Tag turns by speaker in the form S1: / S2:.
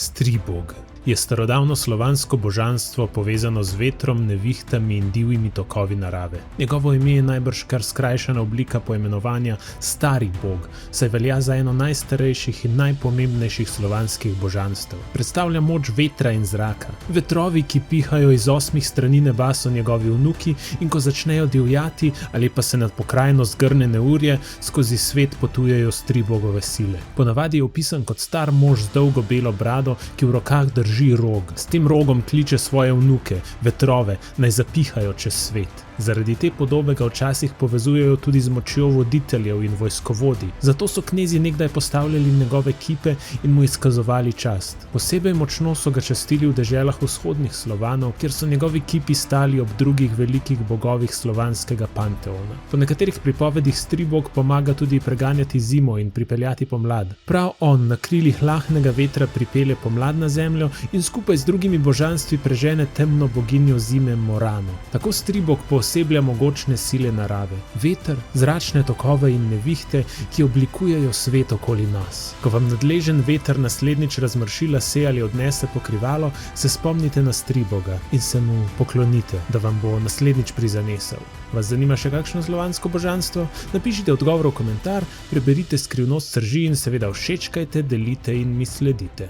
S1: Stribog je starodavno slovansko božanstvo povezano z vetrom, nevihtami in divjimi tokovi narave. Njegovo ime je najbrž kar skrajšana oblika poimenovanja Stari bog, saj velja za eno najstarejših in najpomembnejših slovanskih božanstev. Predstavlja moč vetra in zraka. Vetrovi, ki pihajo iz 8 strani neba, so njegovi vnuki, in ko začnejo divjati ali pa se nad pokrajino zgrne neurje, skozi svet potujejo stribogove sile. Ponavadi je opisan kot star mož z dolgo belo brado, ki v rokah drži rog. S tem rogom kliče svoje vnuke, vetrove, naj zapihajo čez svet. Zaradi te podobe ga včasih povezujejo tudi z močjo voditeljev in vojskovodij. Zato so knezi nekdaj postavljali njegove kipe in mu izkazovali čast. Posebej močno so ga častili v deželah vzhodnih Slovanov, kjer so njegovi kipi stali ob drugih velikih bogovih slovanskega panteona. Po nekaterih pripovedih Stribog pomaga tudi preganjati zimo in pripeljati pomlad. Prav on na krilih lahnega vetra pripelje pomlad na zemljo in skupaj z drugimi božanstvi prežene temno boginjo zime Morano. Tako Stribog pooseblja mogočne sile narave, veter, zračne tokove in nevihte, ki oblikujejo svet okoli nas. Ko vam nadležen veter naslednjič razmrši lase ali odnese pokrivalo, se spomnite na Striboga in se mu poklonite, da vam bo naslednjič prizanesel. Vas zanima še kakšno slovansko božanstvo? Napišite odgovor v komentar, preberite Skrivnost srži in seveda všečkajte, delite in mi sledite.